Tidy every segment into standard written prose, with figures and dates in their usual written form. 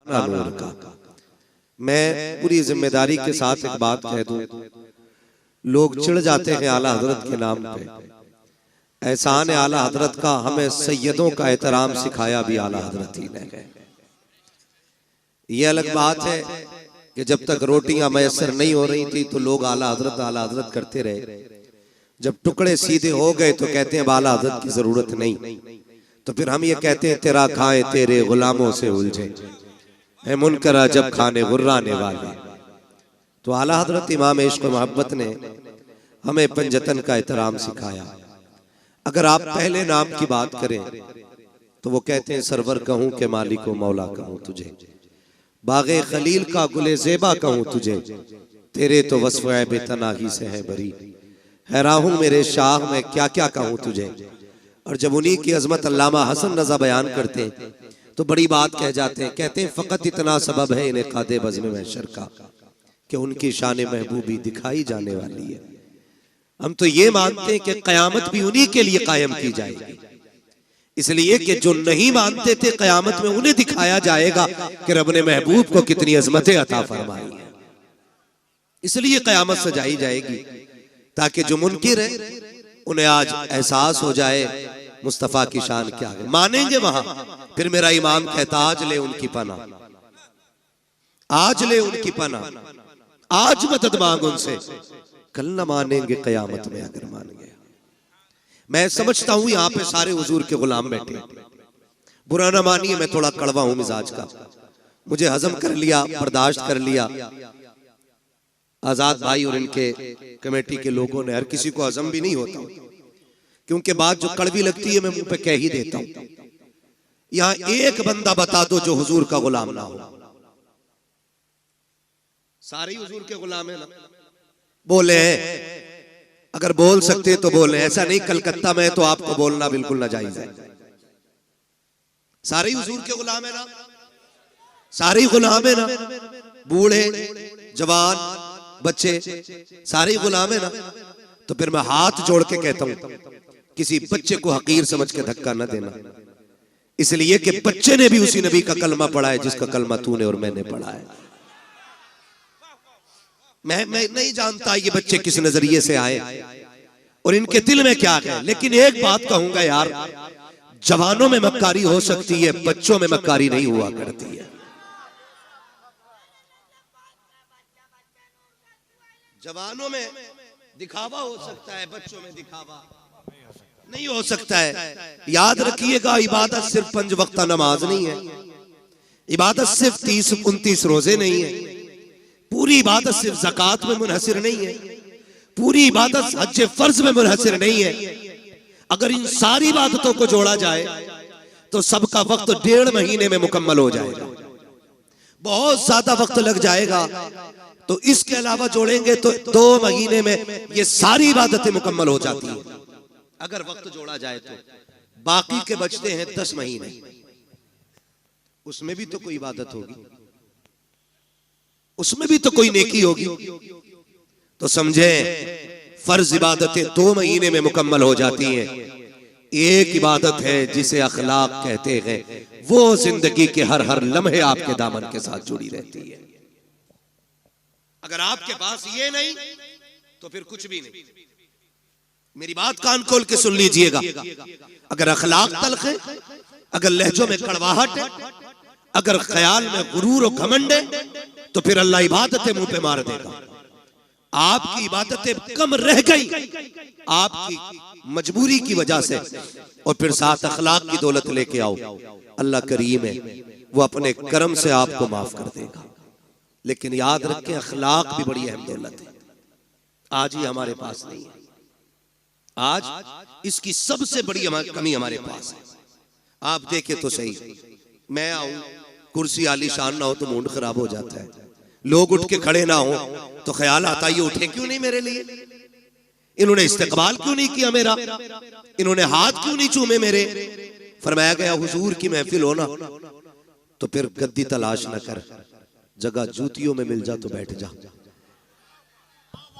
नूर का। मैं पूरी जिम्मेदारी के साथ एक बात कह दूं, लोग चिढ़ जाते हैं आला हजरत के नाम पे। एहसान आला हजरत का हमें सैयदों का एहतराम सिखाया भी आला हजरत ही ने। ये अलग बात है कि जब तक रोटियां मैसर नहीं हो रही थी तो लोग आला हजरत करते रहे। जब टुकड़े सीधे हो गए तो कहते हैं आला हजरत की जरूरत नहीं, तो फिर हम ये कहते हैं तेरा खाए तेरे गुलामों से उलझे है मुनकरा जब खाने गुर्राने वाले। तो आला हजरत इमाम इश्क व मोहब्बत ने हमें पंजतन का एहतराम सिखाया। अगर आप पहले नाम की बात करें तो वो कहते हैं सरवर कहूं के मालिक व मौला कहूं तुझे, बागे खलील का गुले ज़ेबा कहूं तुझे, तेरे तो वस्फ़ बेतनाही से है बरी, हैरान हूं मेरे शाह में क्या क्या कहूं तुझे। और जब उन्हीं की अजमत अल्लामा हसन रज़ा बयान करते हैं तो बड़ी बात कह जाते हैं, कहते हैं फ़कत इतना सबब है इन्हें कादे बज़्म महशर का कि उनकी शान महबूबी दिखाई जाने वाली है। हम तो ये मानते हैं कि क़यामत भी उन्हीं के लिए कायम की जाएगी, इसलिए कि जो नहीं मानते थे क़यामत में उन्हें दिखाया जाएगा कि रब ने महबूब को कितनी अजमतें अता फरमाई है। इसलिए क़यामत सजाई जाएगी ताकि जो मुनकिर है उन्हें आज एहसास हो जाए मुस्तफ़ा की शान क्या है। मानेंगे वहां, फिर मेरा इमाम कहता आज ले उनकी पना, आज ले उनकी पना, आज मदद मांग उनसे, कल न मानेंगे क़यामत में अगर मान गया। मैं समझता हूं यहां पे सारे हुजूर के गुलाम बैठे, बुरा ना मानिए मैं थोड़ा कड़वा हूं मिजाज का, मुझे हजम कर लिया, बर्दाश्त कर लिया। आजाद भाई और इनके कमेटी के लोगों ने, हर किसी को हजम भी नहीं होता क्योंकि बात जो कड़वी लगती है मैं मुंह पे कह ही देता हूं। यहां एक बंदा बता दो जो हुजूर का गुलाम ना हो। सारे हुजूर के गुलाम है ना? बोले अगर बोल सकते तो बोले, ऐसा नहीं कलकत्ता में तो आपको बोलना बिल्कुल नाजायज है। सारे हुजूर के गुलाम है ना? सारे गुलाम है ना? बूढ़े जवान बच्चे सारे गुलाम है ना? तो फिर मैं हाथ जोड़ के कहता हूं किसी बच्चे को हकीर समझ के धक्का न देना, इसलिए कि बच्चे ने भी उसी नबी का कलमा पढ़ा है जिसका कलमा तूने और मैंने पढ़ा है। मैं नहीं जानता ये बच्चे किस नजरिए से आए और इनके दिल में क्या है, लेकिन एक बात कहूंगा यार, जवानों में मक्कारी हो सकती है, बच्चों में मक्कारी नहीं हुआ करती है। जवानों में दिखावा हो सकता है, बच्चों में दिखावा नहीं हो सकता है। याद रखिएगा इबादत सिर्फ 5 वक्त नमाज नहीं है, इबादत सिर्फ 30-29 रोजे नहीं है, पूरी इबादत सिर्फ ज़कात में मुनहसिर नहीं है, पूरी इबादत हज फर्ज में मुनहसिर नहीं है। अगर इन सारी इबादतों को जोड़ा जाए तो सबका वक्त 1.5 महीने में मुकम्मल हो जाएगा, बहुत ज्यादा वक्त लग जाएगा। तो इसके अलावा जोड़ेंगे तो 2 महीने में ये सारी इबादतें मुकम्मल हो जाती हैं अगर वक्त जोड़ा जाए तो। बाकी के बचते हैं 10 महीने, उसमें भी तो कोई इबादत होगी, उसमें भी तो कोई नेकी होगी। तो समझे फर्ज इबादतें 2 महीने में मुकम्मल हो जाती हैं। एक इबादत है जिसे अखलाक कहते हैं, वो जिंदगी के हर लम्हे आपके दामन के साथ जुड़ी रहती है। अगर आपके पास ये नहीं तो फिर कुछ भी नहीं। मेरी बात कान खोल के सुन लीजिएगा, अगर अखलाक तल्ख है, अगर लहजों में कड़वाहट है, अगर ख्याल में गुरूर और घमंड है, तो फिर अल्लाह इबादतें मुंह पे मार देगा। आपकी इबादतें कम रह गई आपकी मजबूरी की वजह से, और फिर साथ अखलाक की दौलत लेके आओ, अल्लाह करीम है, वो अपने करम से आपको माफ कर देगा। लेकिन याद रखें अखलाक भी बड़ी अहम दौलत है, आज ही हमारे पास नहीं है। आज इसकी सबसे बड़ी कमी हमारे पास है। आप देखें तो सही, मैं आऊं कुर्सी आलीशान ना हो तो मूड खराब हो जाता है, लोग उठ के खड़े ना हो तो ख्याल आता ये उठे क्यों नहीं मेरे लिए, इन्होंने इस्तकबाल क्यों नहीं किया मेरा, इन्होंने हाथ क्यों नहीं चूमे मेरे। फरमाया गया हुजूर की महफिल हो ना तो फिर गद्दी तलाश न कर, जगह जूतियों में मिल जा तो बैठ जा।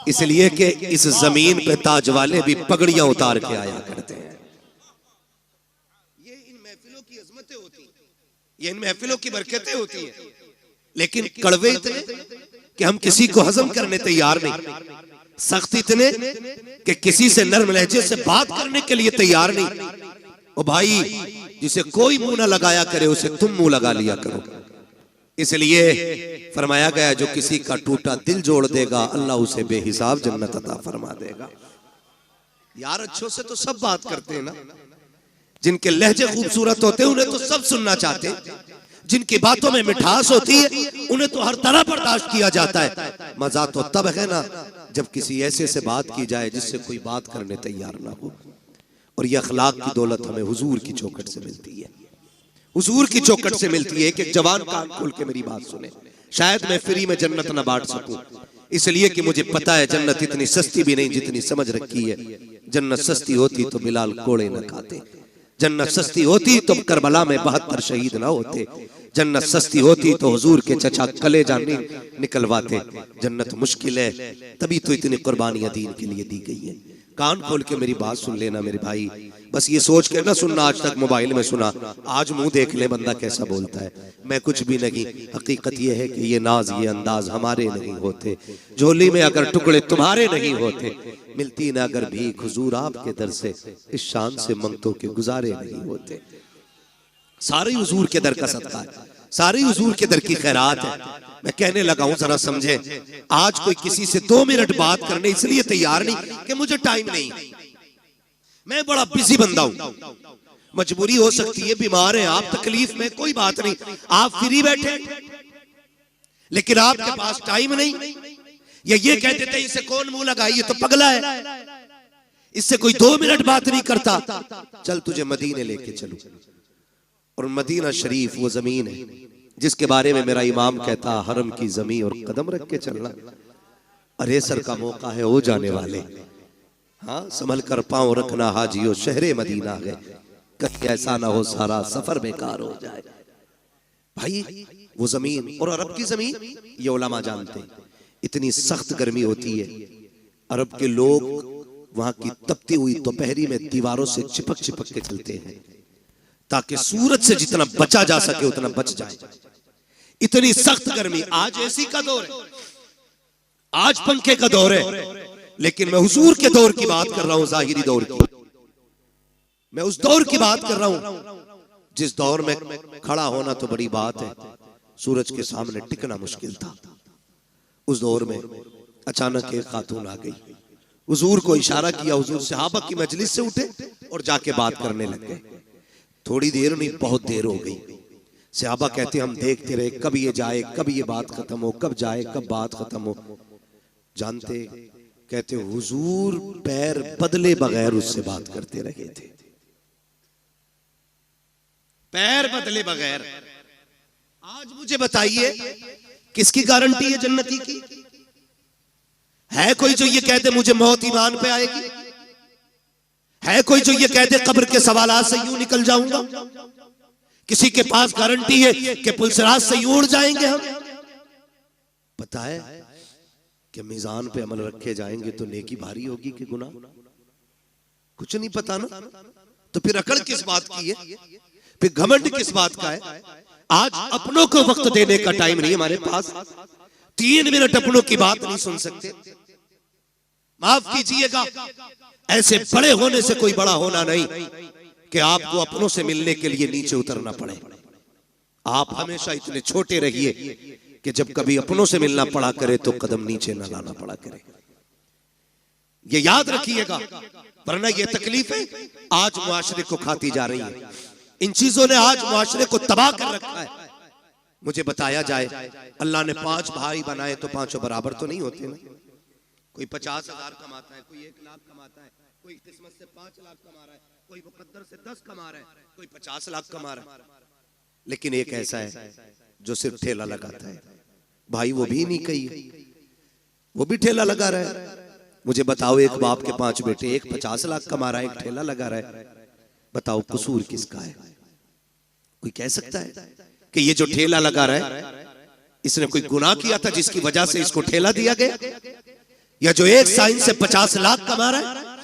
इसलिए कि इस जमीन पे ताज वाले भी पगड़ियां उतार के आया करते हैं। ये इन महफिलों की अजमतें होती हैं। ये इन महफिलों की बरकतें होती हैं, लेकिन कड़वे इतने कि हम किसी को हजम करने तैयार नहीं, सख्त इतने कि किसी से नर्म लहजे से बात करने के लिए तैयार नहीं। ओ भाई, जिसे कोई मुंह ना लगाया करे उसे तुम मुंह लगा लिया करो। इसलिए फरमाया गया जो किसी का टूटा दिल जोड़ देगा अल्लाह उसे बेहिसाब जन्नत अता फरमा देगा। यार अच्छों से तो सब बात करते हैं ना, जिनके लहजे खूबसूरत होते हैं उन्हें तो सब सुनना चाहते हैं, जिनकी बातों में मिठास होती है उन्हें तो हर तरह बर्दाश्त किया जाता है। मजा तो तब है ना जब किसी ऐसे से बात की जाए जिससे कोई बात करने तैयार ना हो। और ये अखलाक की दौलत हमें हुजूर की चौखट से मिलती है, हुजूर की चौखट से मिलती है। एक जवान कान खोल के मेरी बात सुने, शायद मैं फ्री में जन्नत ना बांट सकूं, इसलिए कि मुझे पता है जन्नत इतनी सस्ती भी नहीं जितनी समझ रखी है। जन्नत सस्ती होती तो बिलाल कोड़े न खाते, जन्नत सस्ती होती तो करबला में 72 शहीद ना होते, जन्नत सस्ती होती तो हुजूर के चचा कलेजा निकलवाते। जन्नत मुश्किल है, तभी तो इतनी कुर्बानियां दीन के लिए दी गई है। कान खोल के मेरी बात सुन लेना मेरे भाई, बस ये सोच के ना सुनना आज तक मोबाइल में सुना, आज मुंह देख ले बंदा कैसा बोलता है। मैं कुछ भी नहीं, हकीकत ये है कि ये नाज ये अंदाज हमारे नहीं होते, झोली में अगर टुकड़े तुम्हारे नहीं होते, मिलती ना अगर भीख हुजूर आपके दर से, इस शान से मंगतों के गुजारे नहीं होते। सारे हुजूर के दर का सदका है, सारे हुजूर के दर की खैरात है। मैं कहने लगा हूं जरा समझे, आज कोई किसी से 2 मिनट बात करने इसलिए तैयार नहीं कि मुझे टाइम नहीं, मैं बड़ा बिजी बंदा हूं, मजबूरी हो सकती है, बीमार है आप, तकलीफ में, कोई बात नहीं, आप फ्री बैठे, लेकिन आपके पास टाइम नहीं। या ये कहते थे इसे कौन मुंह लगाए, ये तो पगला है, इससे कोई 2 मिनट बात नहीं करता, चल तुझे मदीने लेके चलूं। और मदीना शरीफ वो जमीन है जिसके बारे में मेरा इमाम कहता, हरम की जमीन और कदम रख के चलना, अरे सर का मौका है हो जाने वाले, हाँ संभल कर पांव रखना हाजियो, शहरे मदीना है, कहीं ऐसा ना हो सारा सफर बेकार हो जाए। भाई वो जमीन, और अरब की जमीन ये उलमा जानते हैं, इतनी सख्त गर्मी होती है, अरब के लोग वहां की तपती हुई दोपहरी में दीवारों से चिपक चिपक के चलते हैं ताकि सूरज से जितना बचा जा सके उतना बच जाए। इतनी सख्त गर्मी, आज एसी का दौर है, आज पंखे का दौर है, लेकिन मैं हुजूर के दौर की बात कर रहा हूं, जाहिरी दौर की, मैं उस दौर की बात कर रहा हूं जिस दौर में खड़ा होना तो बड़ी बात है, सूरज के सामने टिकना मुश्किल था। उस दौर में अचानक एक खातून आ गई, हुजूर को इशारा किया, हुजूर सहाबा की मजलिस से उठे और जाके बात करने लग गए। थोड़ी देर नहीं, बहुत देर हो गई, सहाबा कहते हम देखते रहे कब ये जाए, कब ये बात खत्म हो, कब जाए, कब बात खत्म हो। जानते, कहते हुजूर पैर बदले बगैर उससे बात करते रहे थे, पैर बदले बगैर। आज मुझे बताइए किसकी गारंटी है जन्नती की? है कोई जो ये कहते मुझे मौत ईमान पे आएगी? है कोई जो ये कहते कब्र के सवालात से यूं निकल जाऊंगा? किसी के पास गारंटी है कि पुलसराज से यूं उड़ जाएंगे हम? पता है कि मीजान पे अमल रखे जाएंगे तो नेकी भारी होगी कि गुनाह? कुछ नहीं पता ना, तो फिर अकड़ किस बात की है, फिर घमंड किस बात का है? आज अपनों को वक्त देने का टाइम नहीं हमारे पास, 3 मिनट अपनों की बात नहीं सुन सकते। माफ कीजिएगा, ऐसे बड़े होने से कोई बड़ा होना नहीं कि आपको अपनों से मिलने के लिए नीचे उतरना पड़े। आप हमेशा इतने छोटे रहिए कि जब कभी अपनों से मिलना पड़ा करे तो कदम नीचे न लाना पड़ा करे। ये याद रखिएगा, वरना ये तकलीफें आज मुआशरे को खाती जा रही है। इन चीजों ने आज मुआशरे को तबाह कर रखा है। मुझे बताया जाए अल्लाह ने 5 भाई बनाए तो 5 बराबर तो नहीं होते ना। कोई 50,000 कमाता है, कोई 1 लाख कमाता है, कोई किस्मत से 5 लाख कमा रहा है, कोई मुकद्दर से 10 कमा रहा है, कोई 50 लाख कमा रहा है। लेकिन एक ऐसा है जो सिर्फ ठेला लगाता है, भाई वो भी नहीं कही, वो भी ठेला लगा रहा है। मुझे बताओ, एक बाप के 5 बेटे, एक 50 लाख कमा रहा है, एक ठेला लगा रहा है, बताओ कसूर किसका है? कोई कह सकता है कि ये जो ठेला लगा रहा है इसने कोई गुनाह किया था जिसकी वजह से इसको ठेला दिया गया? या जो एक साइन से 50 लाख कमा रहा है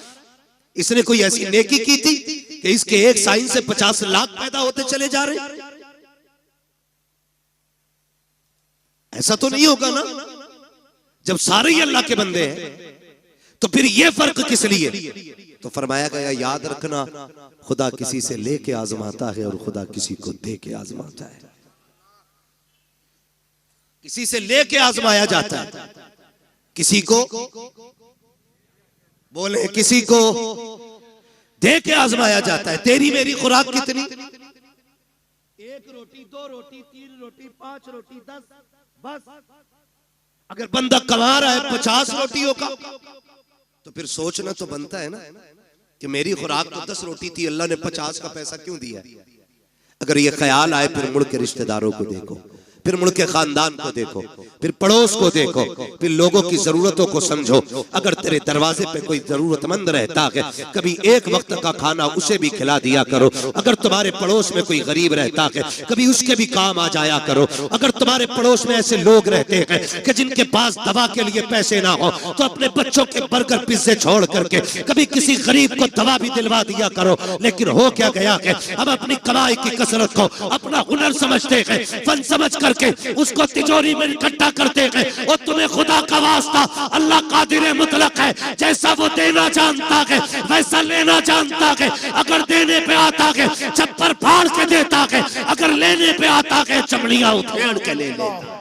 इसने कोई ऐसी नेकी की थी कि इसके एक साइन से 50 लाख पैदा होते चले जा रहे? ऐसा तो नहीं होगा ना, जब सारे ही अल्लाह के बंदे हैं तो फिर ये फर्क किस लिए? तो फरमाया गया याद रखना, खुदा किसी से लेके आजमाता है और खुदा किसी को दे के आजमाता है। किसी से लेके आजमाया जाता है, किसी को बोले किसी को दे के आजमाया जाता है। तेरी मेरी खुराक कितनी? 1 रोटी 2 रोटी 3 रोटी 5 रोटी 10, बस। अगर बंदा कमा रहा है 50 रोटियों का, तो फिर सोचना तो बनता है ना कि मेरी खुराक तो 10 रोटी थी, अल्लाह ने 50 का पैसा क्यों दिया? अगर ये ख्याल आए, फिर मुड़ के रिश्तेदारों को देखो, फिर मुड़ के खानदान को देखो, फिर पड़ोस को देखो, फिर लोगों की जरूरतों को समझो। अगर तेरे दरवाजे पे कोई जरूरतमंद रहता है, कभी एक वक्त का खाना उसे भी खिला दिया करो। अगर तुम्हारे पड़ोस में कोई गरीब रहता है, कभी उसके भी काम आ जाया करो। अगर तुम्हारे पड़ोस में ऐसे लोग रहते हैं कि जिनके पास दवा के लिए पैसे ना हो, तो अपने बच्चों के बर्गर पिज्जे छोड़ करके कभी किसी गरीब को दवा भी दिलवा दिया करो। लेकिन हो क्या गया है, हम अपनी कमाई की कसरत को अपना हुनर समझते हैं, फन समझ कर उसको तिजोरी में इकट्ठा करते हैं। और तुम्हें खुदा का वास्ता, अल्लाह कादिर मुतलक है, जैसा वो देना जानता है वैसा लेना जानता है। अगर देने पे आता है छप्पर फाड़ के देता है, अगर लेने पे आता है चमड़ियां उधेड़ के ले लेता।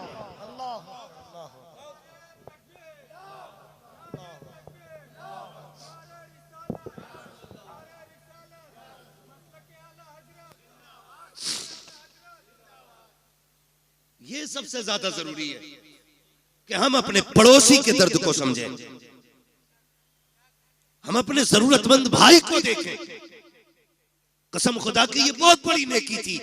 ये सबसे ज्यादा जरूरी है कि हम अपने पड़ोसी के दर्द को समझें, हम अपने जरूरतमंद भाई को देखें। कसम खुदा की ये बहुत बड़ी नेकी थी,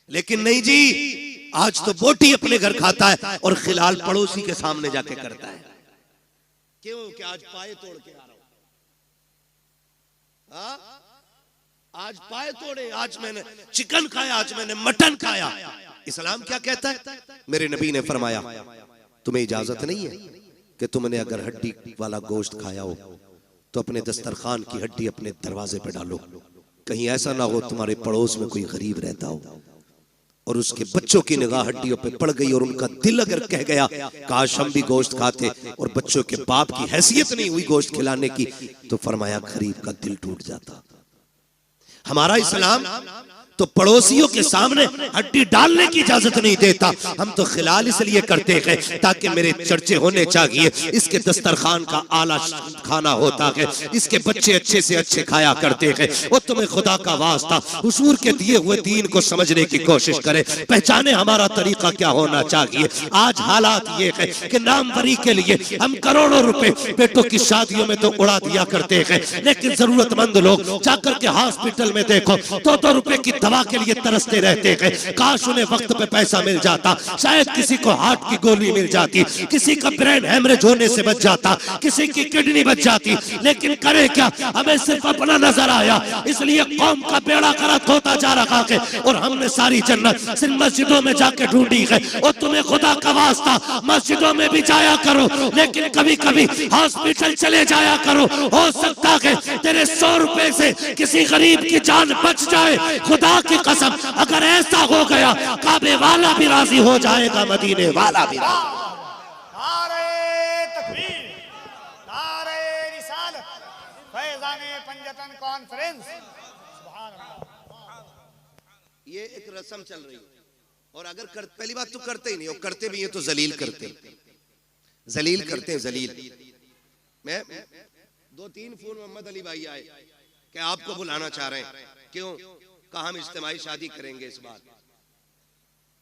लेकिन नहीं जी, आज तो बोटी अपने घर खाता है और खिलाल पड़ोसी के सामने जाके करता है। क्यों? कि आज पाए तोड़ के आ रहा हूं, आज पाए तोड़े, आज मैंने चिकन खाया, आज मैंने मटन खाया। इस्लाम क्या कहता है? मेरे नबी ने फरमाया तुम्हें इजाजत नहीं है कि तुमने अगर हड्डी वाला गोश्त खाया हो तो अपने दस्तरखान की हड्डी अपने दरवाजे पे डालो। कहीं ऐसा ना हो तुम्हारे पड़ोस में कोई गरीब रहता हो और उसके बच्चों की निगाह हड्डियों पे पड़ गई और उनका दिल अगर कह गया काश हम भी गोश्त खाते, और बच्चों के बाप की हैसियत नहीं हुई गोश्त खिलाने की, तो फरमाया गरीब का दिल टूट जाता। हमारा इस्लाम तो पड़ोसियों के सामने हड्डी डालने की इजाजत नहीं देता। हम तो खिलाल इसलिए करते हैं ताकि मेरे चर्चे होने चाहिए, इसके दस्तरखान का आला खाना होता है, इसके बच्चे अच्छे से अच्छे खाया करते हैं। और तुम्हें खुदा का वास्ता हुजूर के दिए हुए दीन को समझने की कोशिश करें, पहचाने हमारा तरीका क्या होना चाहिए। आज हालात ये है कि नामवरी के लिए हम करोड़ों रुपए बेटों की शादियों में तो उड़ा दिया करते हैं, लेकिन जरूरतमंद लोग जाकर के हॉस्पिटल में देखो 2-2 रुपए की दवा के लिए तरसते रहते हैं। काश उन्हें वक्त पे पैसा मिल जाता, शायद किसी को हार्ट की गोली मिल जाती, किसी का ब्रेन हेमरेज होने से बच जाता, किसी की किडनी बच जाती। लेकिन करे क्या, हमें सिर्फ अपना नजर आया, इसलिए कौम का बेड़ा गर्क होता जा रहा है। और हमने सारी जन्नत सिर्फ मस्जिदों में जाके ढूंढी है। और तुम्हें खुदा का वास्ता मस्जिदों में भी जाया करो, लेकिन कभी कभी हॉस्पिटल चले जाया करो। हो सकता है तेरे 100 रुपए से किसी गरीब की जान बच जाए। खुदा की कसम, अगर ऐसा हो गया काबे वाला भी राजी हो जाएगा, मदीने वाला भी। नारे तकबीर, नारे रिसालत, फैज़ाने पंजतन कॉन्फ्रेंस। सुभान अल्लाह। ये एक रस्म चल रही है, और अगर पहली बात तो करते ही नहीं, और करते भी हैं तो जलील करते हैं, जलील करते हैं, जलील। मैं 2-3 फोन मोहम्मद अली भाई आए कि आपको बुलाना चाह रहे हैं। क्यों? कहा हम इज्तिमाई शादी करेंगे इस बार।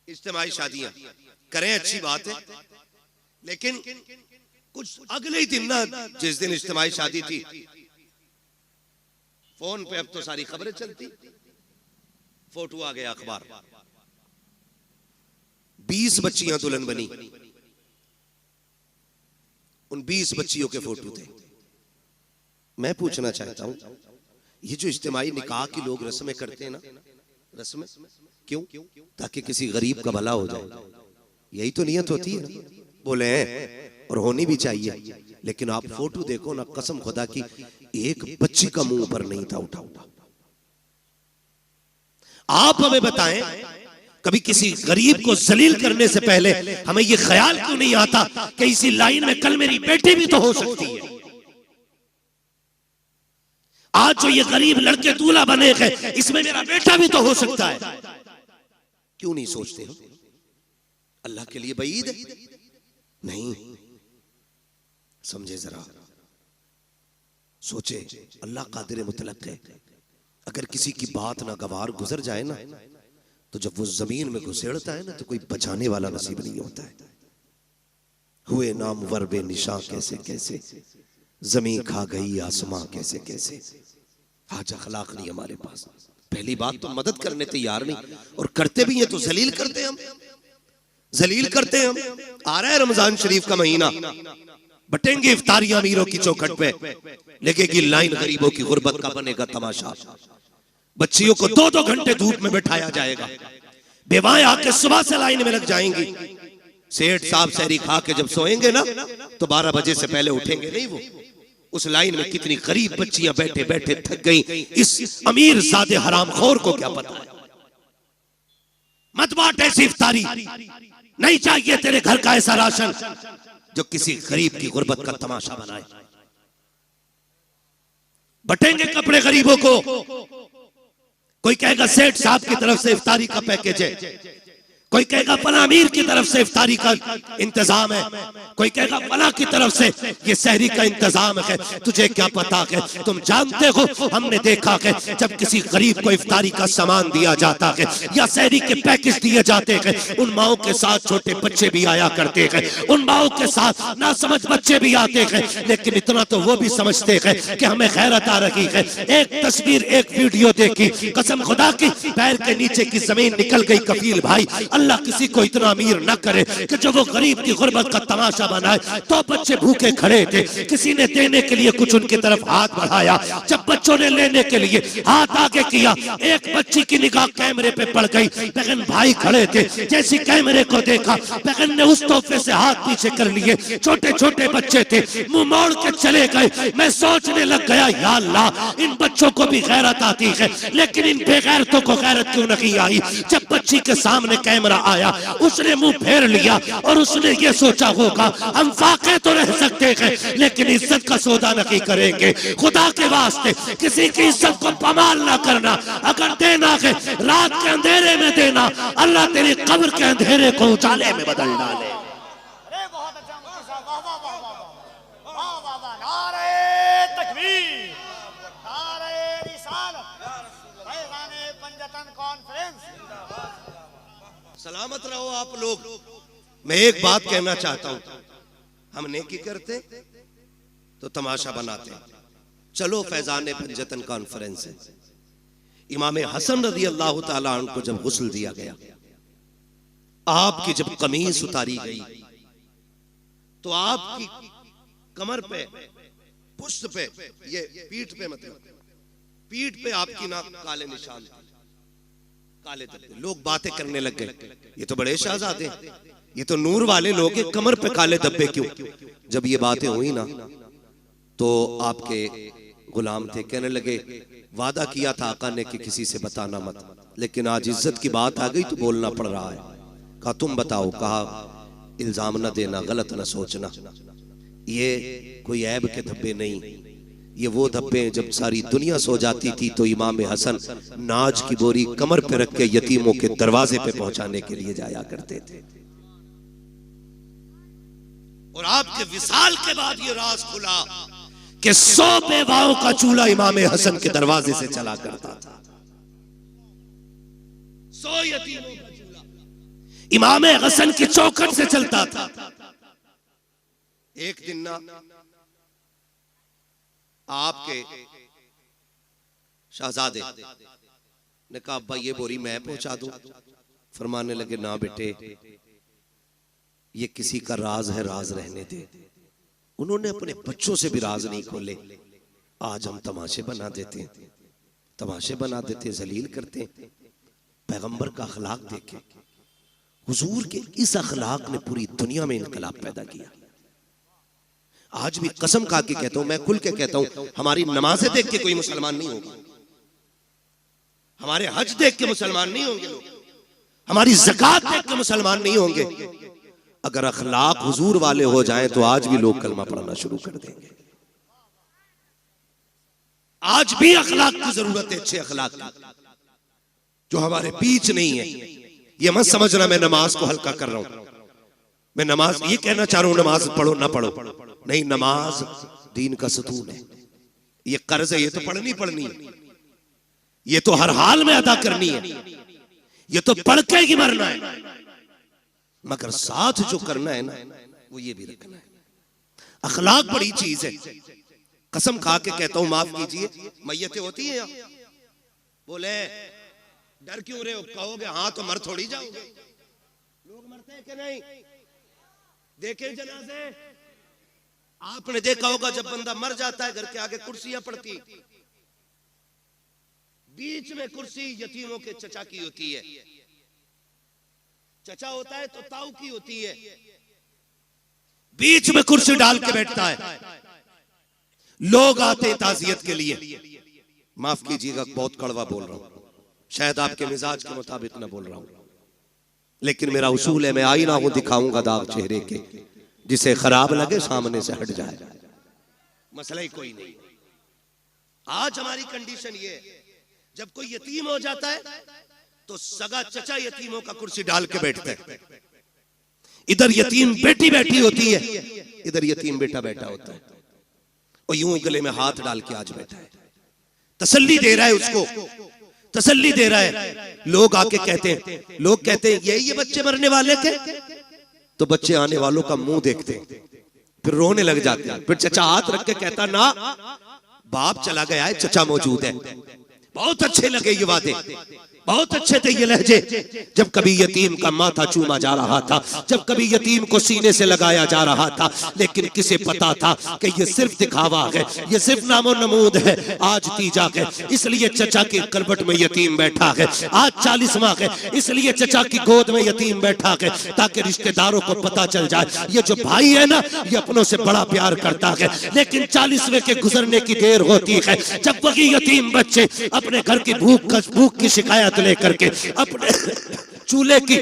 इज्तिमाई शादियां करें, अच्छी बात है, लेकिन कुछ अगले ही दिन ना, जिस दिन इज्तिमाई शादी थी, फोन पे अब तो सारी खबरें चलती, फोटो आ गया अखबार, 20 बच्चियां दुल्हन बनी, उन 20 बच्चियों के फोटो थे। मैं पूछना चाहता हूं, ये जो इज्तिमाई निकाह की लोग रस्में करते हैं ना, रस्में क्यों? ताकि किसी गरीब का भला हो जाए, यही तो नियत होती है। बोले हैं और होनी भी चाहिए, लेकिन आप फोटो देखो ना, कसम खुदा की एक बच्ची का मुंह पर नहीं था उठा। आप हमें बताएं कभी किसी गरीब को जलील करने से पहले हमें ये ख्याल क्यों नहीं आता कि इसी लाइन में कल मेरी बेटी भी तो हो सकती है। आज जो ये गरीब लड़के दूल्हा बने हैं, इसमें मेरा बेटा भी तो हो सकता है। क्यों नहीं सोचते हम? अल्लाह के लिए बईद नहीं। समझे जरा, सोचे, अल्लाह कादिर मुतलक है। अगर किसी की बात ना गवार गुजर जाए ना, तो जब वो जमीन में घुसेड़ता है ना, तो कोई बचाने वाला नसीब नहीं होता है। हुए नाम वर्बे निशा कैसे कैसे, जमीन खा गई आसमां कैसे कैसे। आज अखलाक नहीं हमारे पास। पहली बात तो मदद करने तैयार नहीं, और करते भी हैं तो जलील करते हैं हम, जलील करते हैं हम। आ रहा है रमजान शरीफ का महीना, बटेंगे इफ्तारियां अमीरों की चौखट पे, लगेगी लाइन गरीबों की गुर्बत का बनेगा तमाशा। बच्चियों को 2-2 घंटे धूप में बैठाया जाएगा, बेवाएं आके सुबह से लाइन में लग जाएंगी। सेठ साहब सहरी खा के जब सोएंगे ना, तो 12 बजे से पहले उठेंगे नहीं वो। उस लाइन में कितनी गरीब बच्चियां बैठे बैठे थक गई, इस अमीर ज़ादे हरामखोर को क्या पता है। मत बांट ऐसी इफ्तारी, नहीं चाहिए तेरे घर का ऐसा राशन जो किसी गरीब की गुर्बत का तमाशा बनाए। बटेंगे कपड़े गरीबों को। कोई कहेगा सेठ साहब की तरफ से इफ्तारी का पैकेज है, कोई कहेगा फला अमीर की तरफ से इफ्तारी का इंतजाम है, कोई कहेगा फला की तरफ से ये सहरी का इंतजाम है। तुझे क्या पता है? तुम जानते हो, हमने देखा है जब किसी गरीब को इफ्तारी का सामान दिया जाता है या सहरी के पैकेज दिए जाते हैं, उन माओं के साथ छोटे बच्चे भी आया करते हैं, उन माओं के साथ नासमझ बच्चे भी आते हैं। लेकिन इतना तो वो भी समझते हैं कि हमें गैरत आ रही है। एक तस्वीर, एक वीडियो देखी, कसम खुदा की पैर के नीचे की जमीन निकल गई। कफील भाई, अल्लाह किसी को इतना अमीर न करे कि जो वो गरीब की गुर्बत का तमाशा बनाए। तो बच्चे भूखे खड़े थे, किसी ने देने के लिए कुछ उनकी तरफ हाथ बढ़ाया, जब बच्चों ने लेने के लिए हाथ आगे किया, एक बच्ची की निगाह कैमरे पे पड़ गई। बहन भाई खड़े थे, जैसी कैमरे को देखा, बहन ने उस तोहफे से हाथ पीछे कर लिए। छोटे छोटे बच्चे थे, मुंह मोड़ के चले गए। मैं सोचने लग गया, या अल्लाह, इन बच्चों को भी गैरत आती है, लेकिन इन बेगैरतों को गैरत क्यों नहीं आई? जब बच्ची के सामने कैमरा आया, उसने मुंह फेर लिया और उसने ये सोचा होगा हम फाके तो रह सकते हैं, लेकिन इज्जत का सौदा नहीं करेंगे। खुदा के वास्ते किसी की इज्जत को पमाल ना करना। अगर देना है रात के अंधेरे में देना, अल्लाह तेरी कब्र के अंधेरे को उजाले में बदल डाले। अरे बहुत अच्छा मुफ्ती साहब, वाह वाह वाह वाह वाह वाह वाह। नारे तकबीर, नारे रिसालत, फैज़ाने पंजतन कॉन्फ्रेंस। सलामत रहो आप लोग। मैं एक बात कहना चाहता हूं, हम नेकी करते तो तमाशा बनाते। चलो फैजान पंजतन कॉन्फ्रेंस है। इमाम हसन रज़ी अल्लाह ताला अन्हु को जब गुस्ल दिया गया, आपकी जब कमीज उतारी गई, तो आपकी कमर पे, पुश्त पे, ये पीठ पे, मतलब पीठ पे आपकी ना काले निशान थे, काले धब्बे। लोग बातें करने लग गए, ये तो बड़े शहजादे, ये तो नूर वाले लोग हैं, कमर पे काले धब्बे क्यों? जब ये बातें हुई ना, तो आपके गुलाम थे, कहने लगे वादा किया था आका ने कि किसी से बताना मत, लेकिन आज इज्जत की बात आ गई तो बोलना पड़ रहा है। कहा तुम बताओ। कहा इल्जाम न देना, गलत न सोचना, ये कोई ऐब के धब्बे नहीं, ये वो धब्बे जब सारी दुनिया सो जाती थी तो इमाम हसन नाज की बोरी कमर पे रख के यतीमों के दरवाजे पे पहुंचाने के लिए जाया करते थे। और आपके विसाल के बाद ये राज खुला कि 100 बेवाओं का चूल्हा इमाम हसन के दरवाजे से चला करता था। 100 यतीमों का चूल्हा इमाम हसन की चौखट से चलता था। एक दिन ना आपके शहजादे ने कहा अब्बा ये बोरी मैं पहुंचा दूं। फरमाने लगे ना बेटे, ये किसी का राज है, राज रहने दे। उन्होंने अपने बच्चों से भी राज नहीं खोले। आज हम तमाशे बना देते हैं, तमाशे बना देते, जलील करते हैं। पैगंबर का अखलाक देखें, हुजूर के इस अखलाक ने पूरी दुनिया में इनकलाब पैदा किया। आज भी कसम खा के कहता हूं, मैं खुल के कहता हूं, हमारी नमाजें देख के कोई मुसलमान नहीं होगा, हमारे हज देख के मुसलमान नहीं होंगे लोग। हमारी ज़कात देख के मुसलमान नहीं होंगे। अगर अखलाक हुजूर वाले हो जाएं तो आज भी लोग कलमा पढ़ना शुरू कर देंगे। आज भी अखलाक की जरूरत है, अच्छे अखलाक की, जो हमारे बीच नहीं है। ये मत समझना मैं नमाज को हल्का कर रहा हूं। मैं नमाज ये कहना चाह रहा हूं नमाज पढ़ो ना पढ़ो, नहीं, नमाज दीन का सतून है। ये कर्ज है, ये तो पढ़नी है, ये तो हर हाल में अदा करनी है, ये तो पढ़ के ही मरना है। मगर साथ जो करना है ना, वो ये भी रखना है। अखलाक बड़ी चीज है। कसम खा के कहता हूं, माफ कीजिए, मैयतें होती हैं यहाँ, बोले डर क्यों रहे हो, कहोगे हाँ तो मर थोड़ी जाओगे। लोग मरते हैं कि नहीं? देखे जनाजे, आपने देखा होगा जब बंदा मर जाता है घर के आगे कुर्सियां पड़ती, बीच में कुर्सी यतीमों के चचा की होती है। चचा होता है तो ताऊ की होती है, बीच में कुर्सी डाल के बैठता है। लोग आते ताजियत के लिए। माफ कीजिएगा बहुत कड़वा बोल रहा हूं, शायद आपके मिजाज के मुताबिक ना बोल रहा हूं, लेकिन मेरा उसूल है, मैं आईना हूं, दिखाऊंगा दाग चेहरे के, जिसे खराब लगे सामने से हट जाए, मसला ही कोई नहीं। आज हमारी कंडीशन ये है, जब कोई यतीम हो जाता है तो सगा चचा यतीमों का कुर्सी डाल के बैठता है। इधर यतीम बेटी बैठी होती है, इधर यतीम बेटा बैठा होता है, और यूं गले में हाथ डाल के आज बैठा है, तसल्ली दे रहा है उसको, तसल्ली दे रहा है। लोग आके कहते हैं, लोग कहते हैं ये बच्चे मरने वाले थे, तो बच्चे आने वालों का मुंह देखते हैं, फिर रोने लग जाते हैं। फिर चचा हाथ रख के कहता ना, बाप चला गया है, चचा मौजूद है। बहुत अच्छे लगे ये वादे, बहुत अच्छे थे ये लहजे। जब कभी यतीम का माथा चूमा जा रहा था, जब कभी यतीम को सीने से लगाया जा रहा था, लेकिन किसे पता था कि ये सिर्फ दिखावा है, ये सिर्फ नामो नमूद है। आज तीजा है, इसलिए चचा की करबट में यतीम बैठा है। आज 40वां है, इसलिए चचा की गोद में यतीम बैठा है, ताकि रिश्तेदारों को पता चल जाए ये जो भाई है ना, ये अपनों से बड़ा प्यार करता है। लेकिन 40वें के गुजरने की देर होती है, जब वही यतीम बच्चे अपने घर की भूख की शिकायत लेकर के, अपने चूल्हे की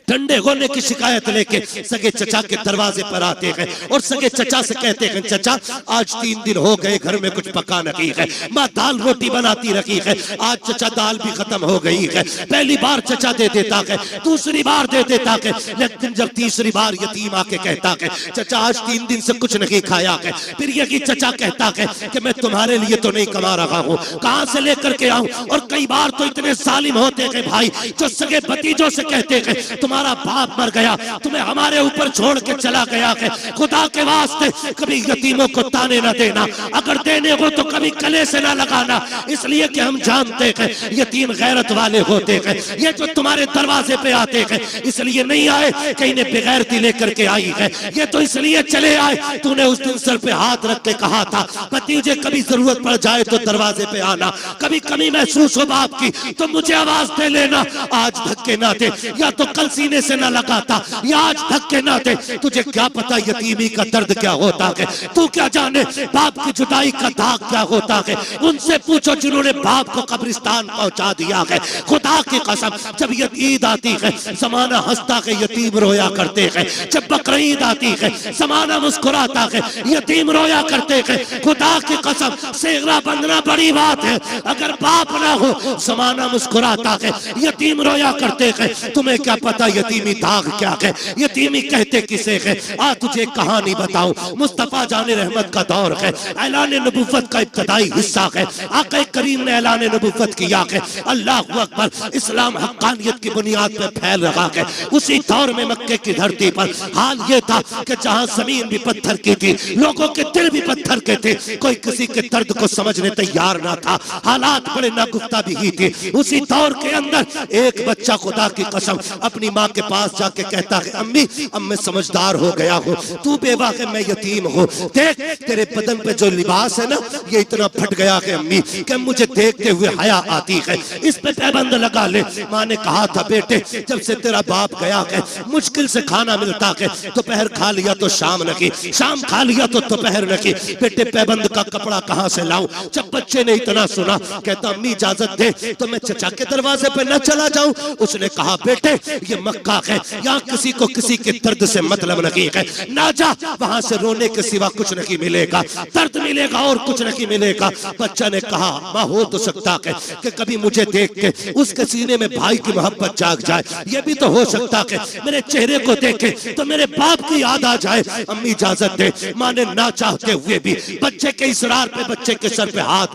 ठंडे होने की शिकायत लेके सगे चचा के दरवाजे पर आते हैं और सगे चचा से कहते हैं, चचा आज 3 दिन हो गए घर में कुछ पका नहीं है, माँ दाल रोटी बनाती रखी है, आज चचा दाल भी खत्म हो गई है। पहली बार चचा दे देता है, दूसरी बार दे देता है, लेकिन जब तीसरी बार यतीम आके कहता है चचा आज 3 दिन से कुछ नहीं खाया है, फिर यही चचा कहता है कि मैं तुम्हारे लिए तो नहीं कमा रहा हूँ, कहाँ से लेकर के आऊं। और कई बार तो इतने जालिम होते हैं भाई, जो सगे भतीजों से कहते हैं तुम्हारा बाप मर गया, तुम्हें हमारे ऊपर छोड़ के चला गया है, खुदा के वास्ते कभी यतीमों को ताने ना देना, अगर देने हो तो कभी गले से ना लगाना, इसलिए कि हम जानते हैं यतीम गैरत वाले होते हैं। ये जो तुम्हारे दरवाजे पे आते हैं इसलिए नहीं आए कि इन्हें बेगैरती लेकर के आई है, ये तो इसलिए चले आए तूने उस दिन सर पे हाथ रख के कहा था भतीजे कभी जरूरत पड़ जाए तो दरवाजे पे आना, कभी कमी महसूस हो बाप की तो मुझे आवाज दे लेना। आज धक्के ना दे, या तो कल सीने से ना लगाता, या आज धक्के ना दे, तुझे क्या पता यतीमी का दर्द क्या होता है, तू क्या जाने बाप की जुदाई का दाग क्या होता है। उनसे पूछो जिन्होंने बाप को कब्रिस्तान पहुंचा दिया है। खुदा की कसम जब ईद आती है जमाना हंसता है, यतीम रोया करते हैं। जब बकरीद आती है जमाना मुस्कुराता है, यतीम रोया करते हैं। खुदा की कसम सेहरा बंधना बड़ी बात है, अगर बाप ना हो जमाना मुस्कुराता है, यतीम रोया करते हैं। तुम्हें क्या पता यतीमी दाग क्या है, यतीमी कहते किसे है। आज तुझे कहानी बताऊं, मुस्तफा जाने रहमत का दौर है, ऐलान नबुव्वत का इब्तदाई हिस्सा है। आक़ा करीम ने ऐलान नबुव्वत किया है, अल्लाहु अकबर, इस्लाम हक्कानियत की बुनियाद पर फैल रहा है। उसी दौर में मक्के की धरती पर हाल ये था कि जहां जमीन भी पत्थर की थी, लोगों के दिल भी पत्थर के थे, कोई किसी के दर्द को समझने तैयार ना था, हालात बड़े नागुफ्ता भी ही थे। उसी दौर के अंदर एक बच्चा खुदा की कसम अपनी माँ के पास जाके कहता है अम्मी अब मैं समझदार हो गया हूँ, तू बेवा है मैं यतीम हूँ, देख तेरे बदन पे जो लिबास है ना ये इतना फट गया है अम्मी कि मुझे देखते हुए हया आती है, इस पे पैबंद लगा ले। माँ ने कहा था बेटे जब से तेरा बाप गया है मुश्किल से खाना मिलता है, दोपहर खा लिया तो शाम न की, शाम खा लिया तो दोपहर न की, बेटे पैबंद का कपड़ा कहाँ से लाऊं। जब बच्चे ने इतना सुना कहता अम्मी इजाजत दे तो मैं चचा के दरवाजे पे न चला जाऊं। उसने कहा बेटे ये मक्का है, यहाँ किसी को किसी के दर्द से मतलब नहीं है, ना जा, वहां से रोने के सिवा कुछ नहीं मिलेगा, दर्द मिलेगा और कुछ नहीं मिलेगा। बच्चा ने कहा माँ हो तो सकता है कि कभी मुझे देख के उसके सीने में भाई की मोहब्बत जाग जाए, ये भी तो हो सकता है मेरे चेहरे को देखे तो मेरे बाप की याद आ जाए। अम्मी इजाजत दे। माँ ने ना चाहते हुए भी बच्चे के इसरार पे बच्चे के सर पे हाथ